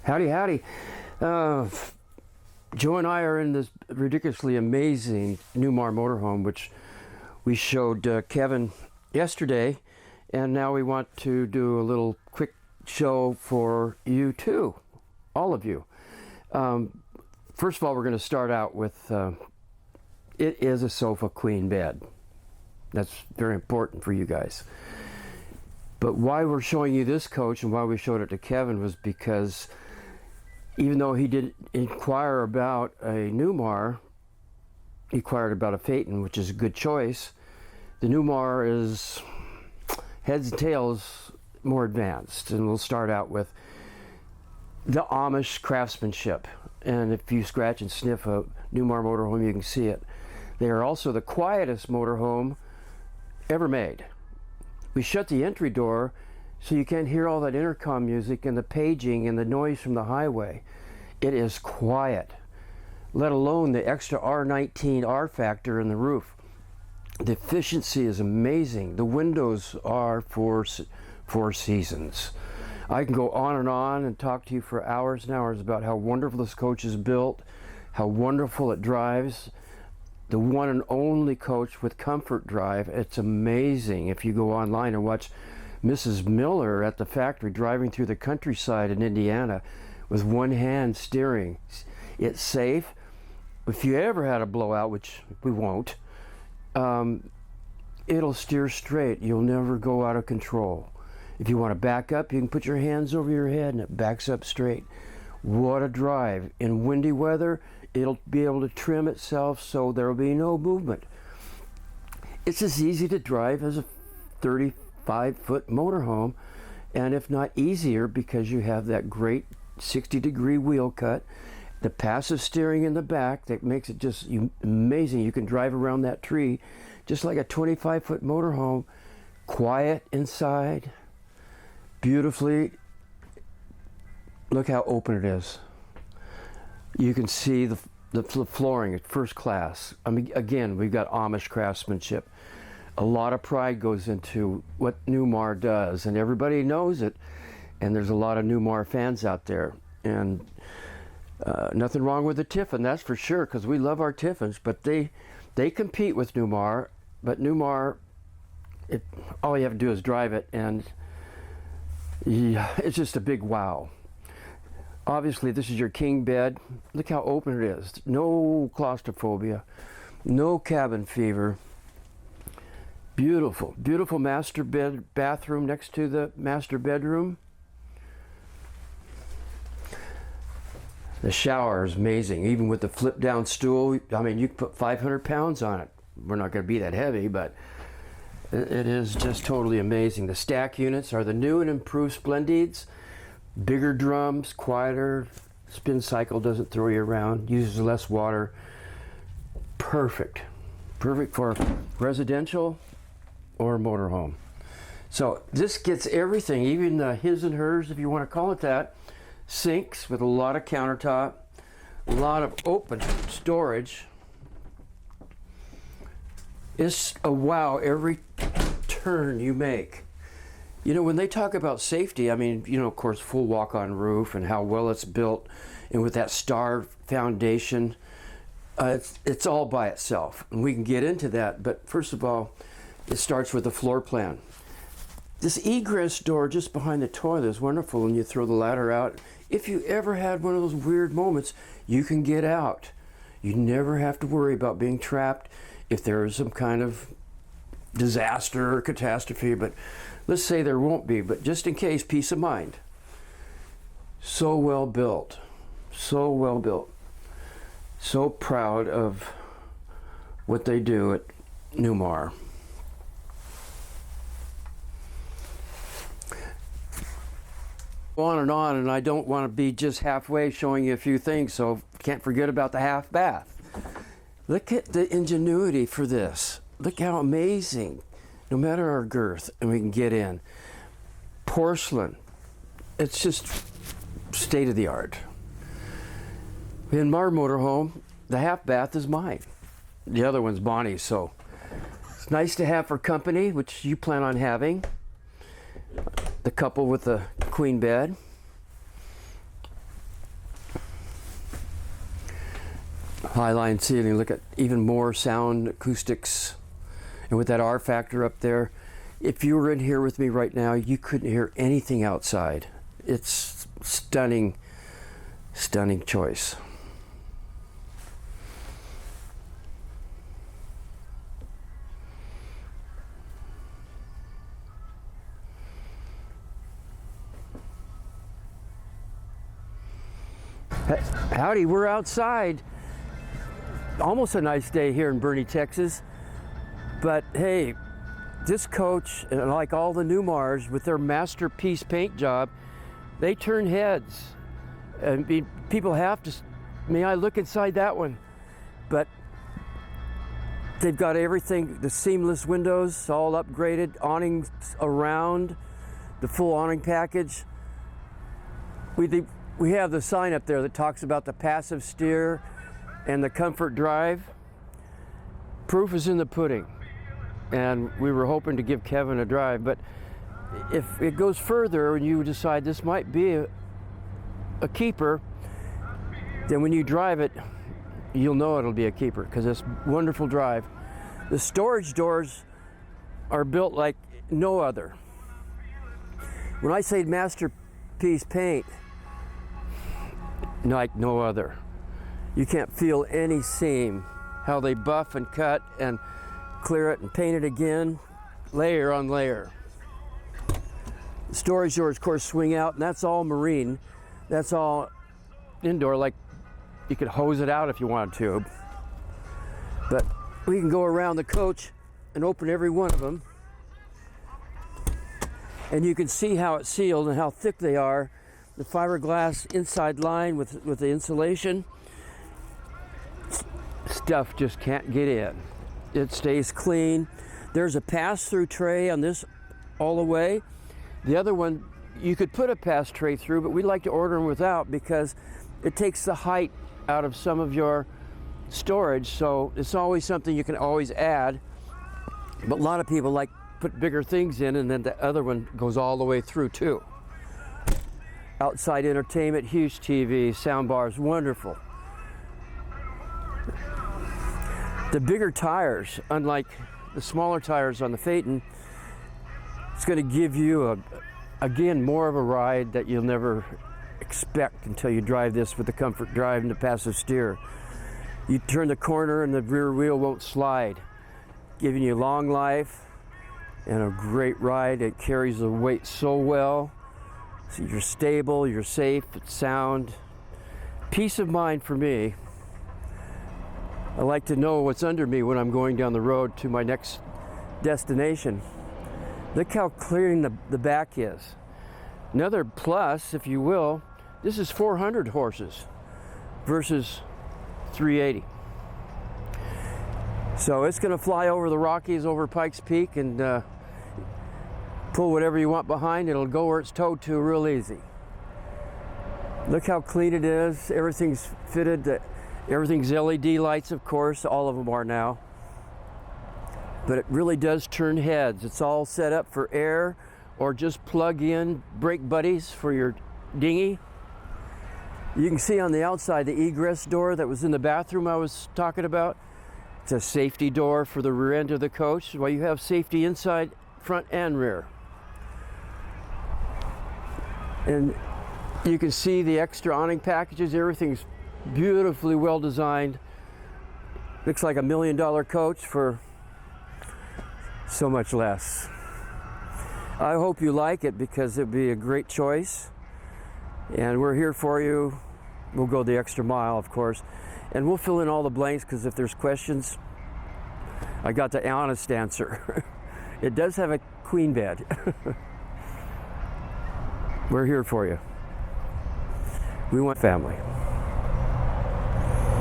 Howdy, howdy. Uh, Joe and I are in this ridiculously amazing Newmar motorhome, which we showed Kevin yesterday, and now we want to do a little quick show for you too, all of you. First of all, we're going to start out with it is a sofa queen bed. That's very important for you guys. But why we're showing you this coach and why we showed it to Kevin was because even though he did inquire about a Newmar, he inquired about a Phaeton, which is a good choice. The Newmar is heads and tails more advanced, and we'll start out with the Amish craftsmanship. And if you scratch and sniff a Newmar motorhome, you can see it. They are also the quietest motorhome ever made. We shut the entry door so you can't hear all that intercom music and the paging and the noise from the highway. It is quiet, let alone the extra R19 R factor in the roof. The efficiency is amazing. The windows are four seasons. I can go on and talk to you for hours and hours about how wonderful this coach is built, how wonderful it drives. The one and only coach with comfort drive. It's amazing. If you go online and watch Mrs. Miller at the factory driving through the countryside in Indiana with one hand steering. It's safe. If you ever had a blowout, which we won't, it'll steer straight. You'll never go out of control. If you want to back up, you can put your hands over your head and it backs up straight. What a drive. In windy weather, it'll be able to trim itself so there will be no movement. It's as easy to drive as a 35-foot motorhome, and if not easier, because you have that great 60-degree wheel cut, the passive steering in the back that makes it just amazing. You can drive around that tree just like a 25-foot motorhome, quiet inside, beautifully. Look how open it is. You can see the flooring at first class. I mean, again, we've got Amish craftsmanship. A lot of pride goes into what Newmar does, and everybody knows it. And there's a lot of Newmar fans out there. And nothing wrong with the Tiffin, that's for sure, because we love our Tiffins. But they compete with Newmar. But Newmar, all you have to do is drive it, and it's just a big wow. Obviously, this is your king bed. Look how open it is. No claustrophobia, no cabin fever. Beautiful, beautiful master bathroom next to the master bedroom. The shower is amazing, even with the flip down stool. I mean, you can put 500 pounds on it. We're not going to be that heavy, but it is just totally amazing. The stack units are the new and improved Splendids. Bigger drums, quieter, spin cycle doesn't throw you around, uses less water. Perfect. Perfect for residential or motorhome. So this gets everything, even the his and hers, if you want to call it that. Sinks with a lot of countertop, a lot of open storage. It's a wow every turn you make. You know, when they talk about safety, I mean, you know, of course, full walk-on roof and how well it's built, and with that star foundation, it's all by itself. And we can get into that, but first of all, it starts with the floor plan. This egress door just behind the toilet is wonderful when you throw the ladder out. If you ever had one of those weird moments, you can get out. You never have to worry about being trapped if there is some kind of disaster or catastrophe, but let's say there won't be, but just in case, peace of mind. So well built, so well built. So proud of what they do at Newmar. On, and I don't want to be just halfway showing you a few things, so can't forget about the half bath. Look at the ingenuity for this. Look how amazing. No matter our girth, and we can get in. Porcelain. It's just state of the art. In our motorhome, the half bath is mine. The other one's Bonnie's, so it's nice to have for company, which you plan on having. The couple with the queen bed. high line ceiling. Look at even more sound acoustics. And with that R factor up there, if you were in here with me right now, you couldn't hear anything outside. It's stunning, stunning choice. Howdy, we're outside. Almost a nice day here in Boerne, Texas. But hey, this coach, and like all the Newmars with their masterpiece paint job, they turn heads. I mean, people have to, may I look inside that one? But they've got everything, the seamless windows, all upgraded, awnings around, the full awning package. We have the sign up there that talks about the passive steer and the comfort drive. Proof is in the pudding. And we were hoping to give Kevin a drive, but if it goes further and you decide this might be a keeper, then when you drive it, you'll know it'll be a keeper because it's a wonderful drive. The storage doors are built like no other. When I say masterpiece paint, like no other. You can't feel any seam, how they buff and cut and clear it and paint it again, layer on layer. The storage doors, of course, swing out, and that's all marine. That's all indoor, like you could hose it out if you wanted to. But we can go around the coach and open every one of them. And you can see how it's sealed and how thick they are. The fiberglass inside line with the insulation. Stuff just can't get in. It stays clean. There's a pass-through tray on this all the way. The other one, you could put a pass tray through, but we like to order them without because it takes the height out of some of your storage, so it's always something you can always add. But a lot of people like put bigger things in, and then the other one goes all the way through too. Outside entertainment, huge TV, sound bars, wonderful. The bigger tires, unlike the smaller tires on the Phaeton, it's going to give you, again, more of a ride that you'll never expect until you drive this with the comfort drive and the passive steer. You turn the corner and the rear wheel won't slide, giving you long life and a great ride. It carries the weight so well. So you're stable, you're safe, it's sound. Peace of mind for me. I like to know what's under me when I'm going down the road to my next destination. Look how clean the back is. Another plus, if you will, this is 400 horses versus 380. So it's going to fly over the Rockies, over Pikes Peak, and pull whatever you want behind. It'll go where it's towed to real easy. Look how clean it is. Everything's fitted. Everything's LED lights, of course. All of them are now. But it really does turn heads. It's all set up for air or just plug in brake buddies for your dinghy. You can see on the outside the egress door that was in the bathroom I was talking about. It's a safety door for the rear end of the coach. Well, you have safety inside, front and rear. And you can see the extra awning packages. Everything's beautifully well designed. Looks like $1 million coach for so much less. I hope you like it because it'd be a great choice. And we're here for you. We'll go the extra mile, of course. And we'll fill in all the blanks because if there's questions, I got the honest answer. It does have a queen bed. We're here for you. We want family.